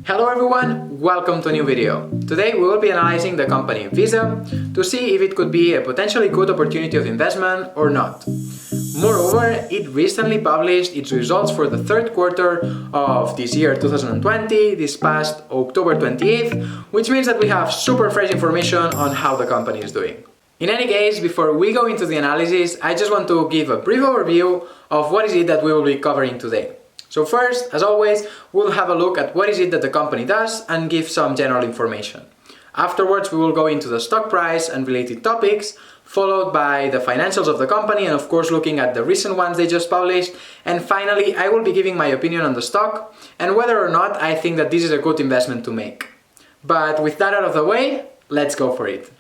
Hello everyone, welcome to a new video. Today we will be analyzing the company Visa to see if it could be a potentially good opportunity of investment or not. Moreover, it recently published its results for the third quarter of this year 2020, this past October 28th, which means that we have super fresh information on how the company is doing. In any case, before we go into the analysis, I just want to give a brief overview of what is it that we will be covering today. So first, as always, we'll have a look at what is it that the company does and give some general information. Afterwards, we will go into the stock price and related topics, followed by the financials of the company and of course looking at the recent ones they just published. And finally, I will be giving my opinion on the stock and whether or not I think that this is a good investment to make. But with that out of the way, let's go for it.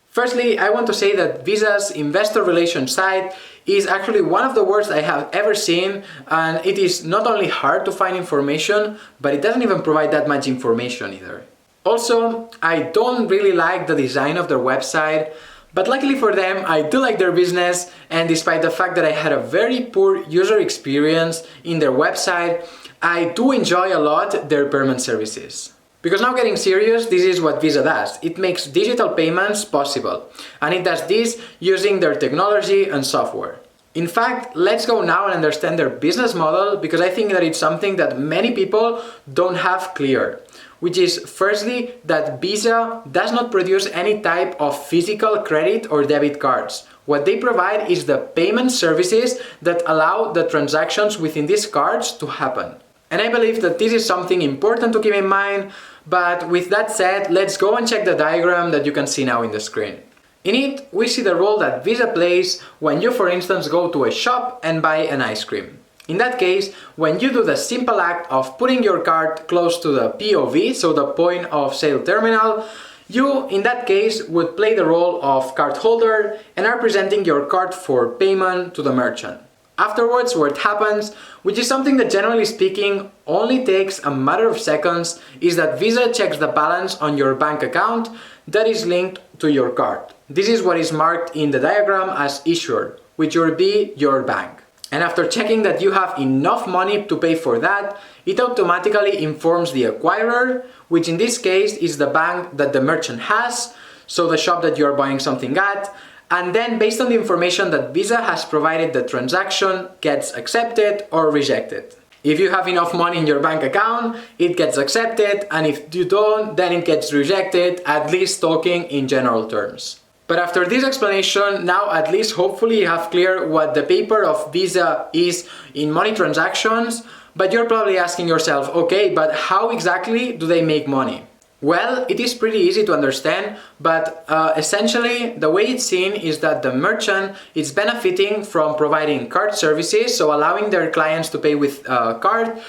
Firstly, I want to say that Visa's investor relations site is actually one of the worst I have ever seen, and it is not only hard to find information, but it doesn't even provide that much information either. Also, I don't really like the design of their website, but luckily for them, I do like their business, and despite the fact that I had a very poor user experience in their website, I do enjoy a lot their payment services. Because now getting serious, this is what Visa does. It makes digital payments possible. And it does this using their technology and software. In fact, let's go now and understand their business model because I think that it's something that many people don't have clear. Which is firstly that Visa does not produce any type of physical credit or debit cards. What they provide is the payment services that allow the transactions within these cards to happen. And I believe that this is something important to keep in mind, but with that said, let's go and check the diagram that you can see now in the screen. In it, we see the role that Visa plays when you, for instance, go to a shop and buy an ice cream. In that case, when you do the simple act of putting your card close to the POV, so the point of sale terminal, you, in that case, would play the role of card holder and are presenting your card for payment to the merchant. Afterwards, what happens, which is something that generally speaking only takes a matter of seconds, is that Visa checks the balance on your bank account that is linked to your card. This is what is marked in the diagram as issuer, which will be your bank. And after checking that you have enough money to pay for that, it automatically informs the acquirer, which in this case is the bank that the merchant has, so the shop that you are buying something at. And then based on the information that Visa has provided, the transaction gets accepted or rejected. If you have enough money in your bank account, it gets accepted, and if you don't, then it gets rejected, at least talking in general terms. But after this explanation, now at least hopefully you have clear what the paper of Visa is in money transactions, but you're probably asking yourself, okay, but how exactly do they make money? Well, it is pretty easy to understand, but essentially the way it's seen is that the merchant is benefiting from providing card services, so allowing their clients to pay with card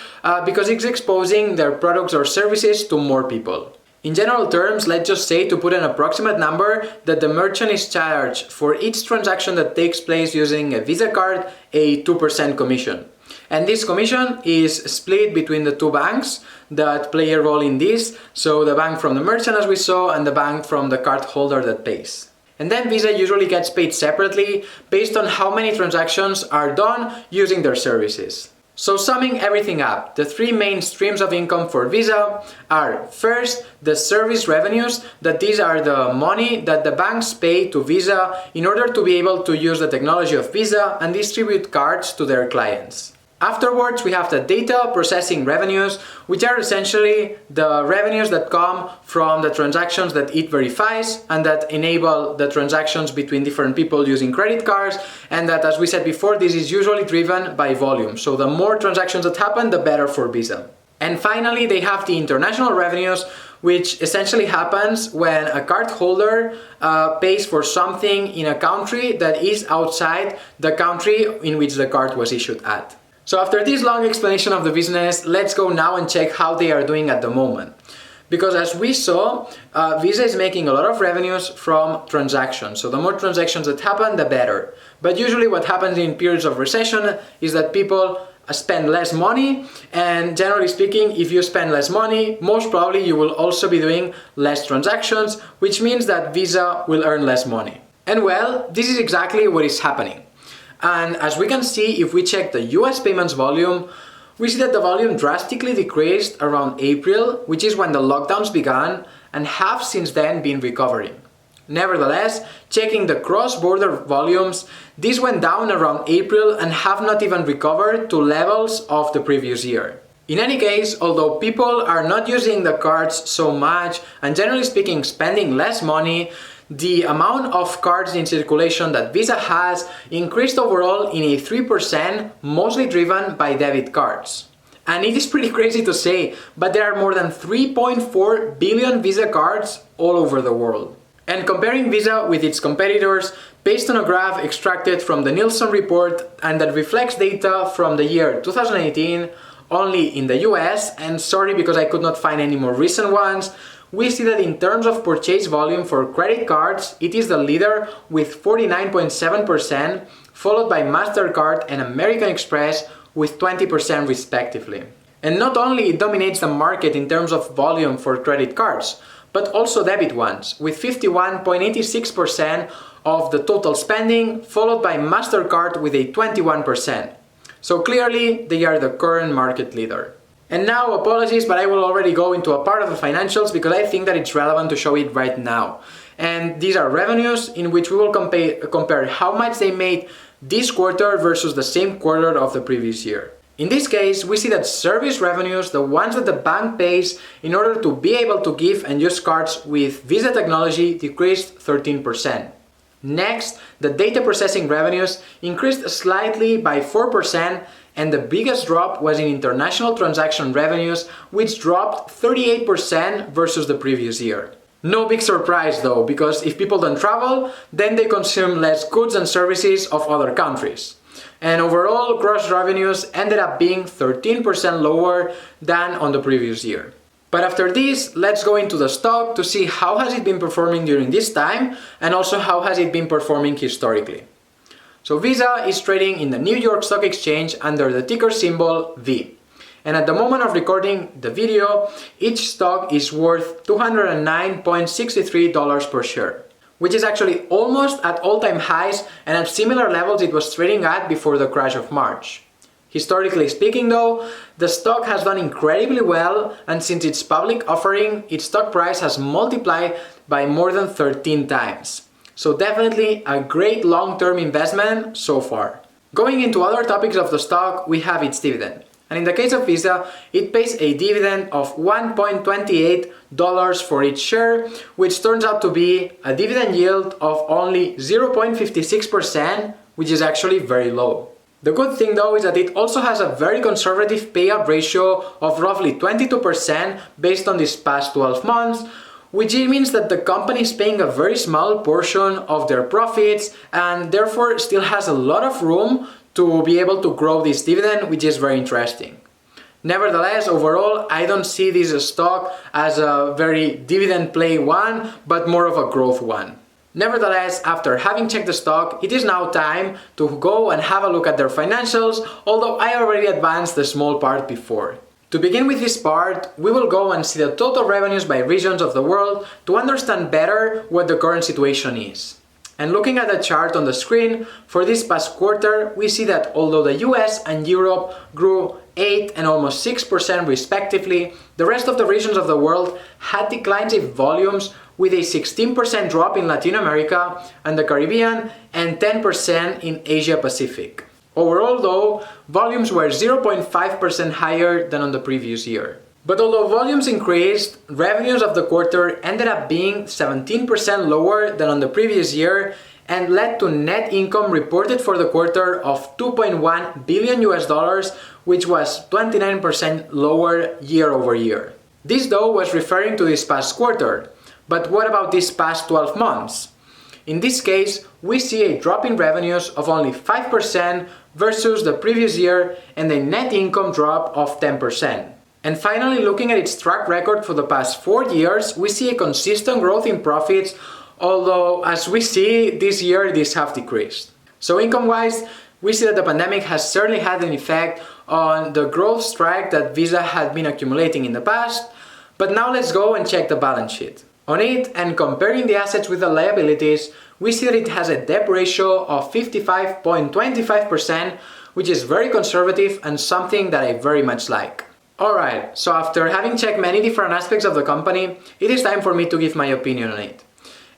because it's exposing their products or services to more people. In general terms, let's just say, to put an approximate number, that the merchant is charged for each transaction that takes place using a Visa card a 2% commission. And this commission is split between the two banks that play a role in this, so the bank from the merchant as we saw and the bank from the card holder that pays. And then Visa usually gets paid separately based on how many transactions are done using their services. So summing everything up, the three main streams of income for Visa are first, the service revenues, that these are the money that the banks pay to Visa in order to be able to use the technology of Visa and distribute cards to their clients. Afterwards, we have the data processing revenues, which are essentially the revenues that come from the transactions that it verifies and that enable the transactions between different people using credit cards, and that, as we said before, this is usually driven by volume. So the more transactions that happen, the better for Visa. And finally, they have the international revenues, which essentially happens when a card holder pays for something in a country that is outside the country in which the card was issued at. So after this long explanation of the business, let's go now and check how they are doing at the moment. Because as we saw, Visa is making a lot of revenues from transactions. So the more transactions that happen, the better. But usually what happens in periods of recession is that people spend less money, and generally speaking, if you spend less money, most probably you will also be doing less transactions, which means that Visa will earn less money. And well, this is exactly what is happening. And as we can see, if we check the US payments volume, we see that the volume drastically decreased around April, which is when the lockdowns began, and have since then been recovering. Nevertheless, checking the cross-border volumes, these went down around April and have not even recovered to levels of the previous year. In any case, although people are not using the cards so much and generally speaking spending less money, the amount of cards in circulation that Visa has increased overall in a 3%, mostly driven by debit cards. And it is pretty crazy to say, but there are more than 3.4 billion Visa cards all over the world. And comparing Visa with its competitors, based on a graph extracted from the Nielsen report and that reflects data from the year 2018, only in the US, and sorry because I could not find any more recent ones, we see that in terms of purchase volume for credit cards, it is the leader with 49.7%, followed by MasterCard and American Express with 20% respectively. And not only it dominates the market in terms of volume for credit cards, but also debit ones, with 51.86% of the total spending, followed by MasterCard with a 21%. So clearly, they are the current market leader. And now, apologies, but I will already go into a part of the financials because I think that it's relevant to show it right now. And these are revenues in which we will compare how much they made this quarter versus the same quarter of the previous year. In this case, we see that service revenues, the ones that the bank pays in order to be able to give and use cards with Visa technology, decreased 13%. Next, the data processing revenues increased slightly by 4%, and the biggest drop was in international transaction revenues, which dropped 38% versus the previous year. No big surprise though, because if people don't travel, then they consume less goods and services of other countries. And overall, gross revenues ended up being 13% lower than on the previous year. But after this, let's go into the stock to see how has it been performing during this time and also how has it been performing historically. So Visa is trading in the New York Stock Exchange under the ticker symbol V. And at the moment of recording the video, each stock is worth $209.63 per share, which is actually almost at all-time highs and at similar levels it was trading at before the crash of March. Historically speaking though, the stock has done incredibly well, and since its public offering, its stock price has multiplied by more than 13 times. So definitely a great long-term investment so far. Going into other topics of the stock, we have its dividend. And in the case of Visa, it pays a dividend of $1.28 for each share, which turns out to be a dividend yield of only 0.56%, which is actually very low. The good thing though is that it also has a very conservative payout ratio of roughly 22% based on these past 12 months, which means that the company is paying a very small portion of their profits and therefore still has a lot of room to be able to grow this dividend, which is very interesting. Nevertheless, overall, I don't see this stock as a very dividend play one, but more of a growth one. Nevertheless, after having checked the stock, it is now time to go and have a look at their financials, although I already advanced the small part before. To begin with this part, we will go and see the total revenues by regions of the world to understand better what the current situation is. And looking at the chart on the screen, for this past quarter, we see that although the US and Europe grew 8 and almost 6% respectively, the rest of the regions of the world had declines in volumes with a 16% drop in Latin America and the Caribbean and 10% in Asia Pacific. Overall though, volumes were 0.5% higher than on the previous year. But although volumes increased, revenues of the quarter ended up being 17% lower than on the previous year and led to net income reported for the quarter of $2.1 billion, which was 29% lower year over year. This though was referring to this past quarter. But what about these past 12 months? In this case, we see a drop in revenues of only 5% versus the previous year and a net income drop of 10%. And finally, looking at its track record for the past 4 years, we see a consistent growth in profits, although as we see this year, these have decreased. So income-wise, we see that the pandemic has certainly had an effect on the growth streak that Visa had been accumulating in the past. But now let's go and check the balance sheet. On it, and comparing the assets with the liabilities, we see that it has a debt ratio of 55.25%, which is very conservative and something that I very much like. Alright, so after having checked many different aspects of the company, it is time for me to give my opinion on it.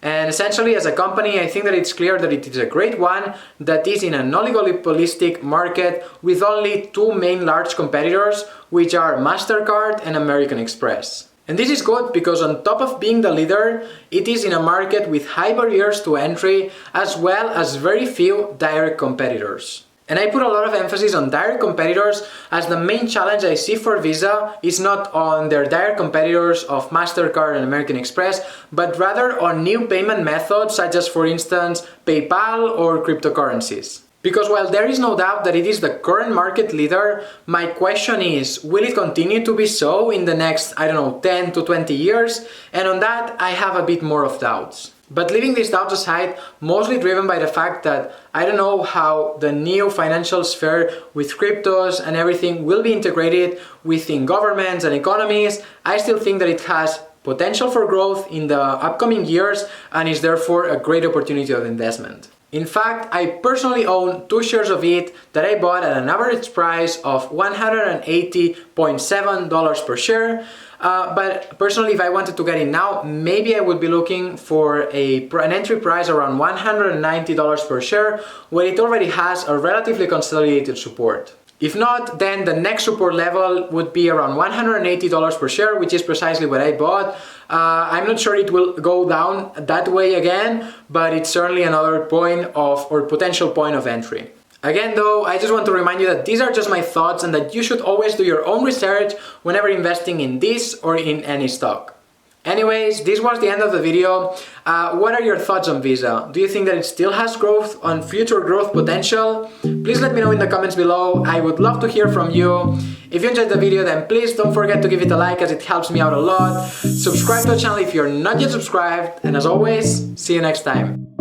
And essentially, as a company, I think that it's clear that it is a great one that is in an oligopolistic market with only two main large competitors, which are MasterCard and American Express. And this is good because on top of being the leader, it is in a market with high barriers to entry as well as very few direct competitors. And I put a lot of emphasis on direct competitors as the main challenge I see for Visa is not on their direct competitors of MasterCard and American Express, but rather on new payment methods such as, for instance, PayPal or cryptocurrencies. Because while there is no doubt that it is the current market leader, my question is, will it continue to be so in the next, 10 to 20 years? And on that, I have a bit more of doubts. But leaving these doubts aside, mostly driven by the fact that I don't know how the new financial sphere with cryptos and everything will be integrated within governments and economies, I still think that it has potential for growth in the upcoming years and is therefore a great opportunity of investment. In fact, I personally own 2 shares of it that I bought at an average price of $180.7 per share. But personally, if I wanted to get in now, maybe I would be looking for an entry price around $190 per share, where it already has a relatively consolidated support. If not, then the next support level would be around $180 per share, which is precisely what I bought. I'm not sure it will go down that way again, but it's certainly another point of, or potential point of entry. Again though, I just want to remind you that these are just my thoughts and that you should always do your own research whenever investing in this or in any stock. Anyways, this was the end of the video. What are your thoughts on Visa? Do you think that it still has growth on future growth potential? Please let me know in the comments below. I would love to hear from you. If you enjoyed the video, then please don't forget to give it a like as it helps me out a lot. Subscribe to the channel if you're not yet subscribed. And as always, see you next time.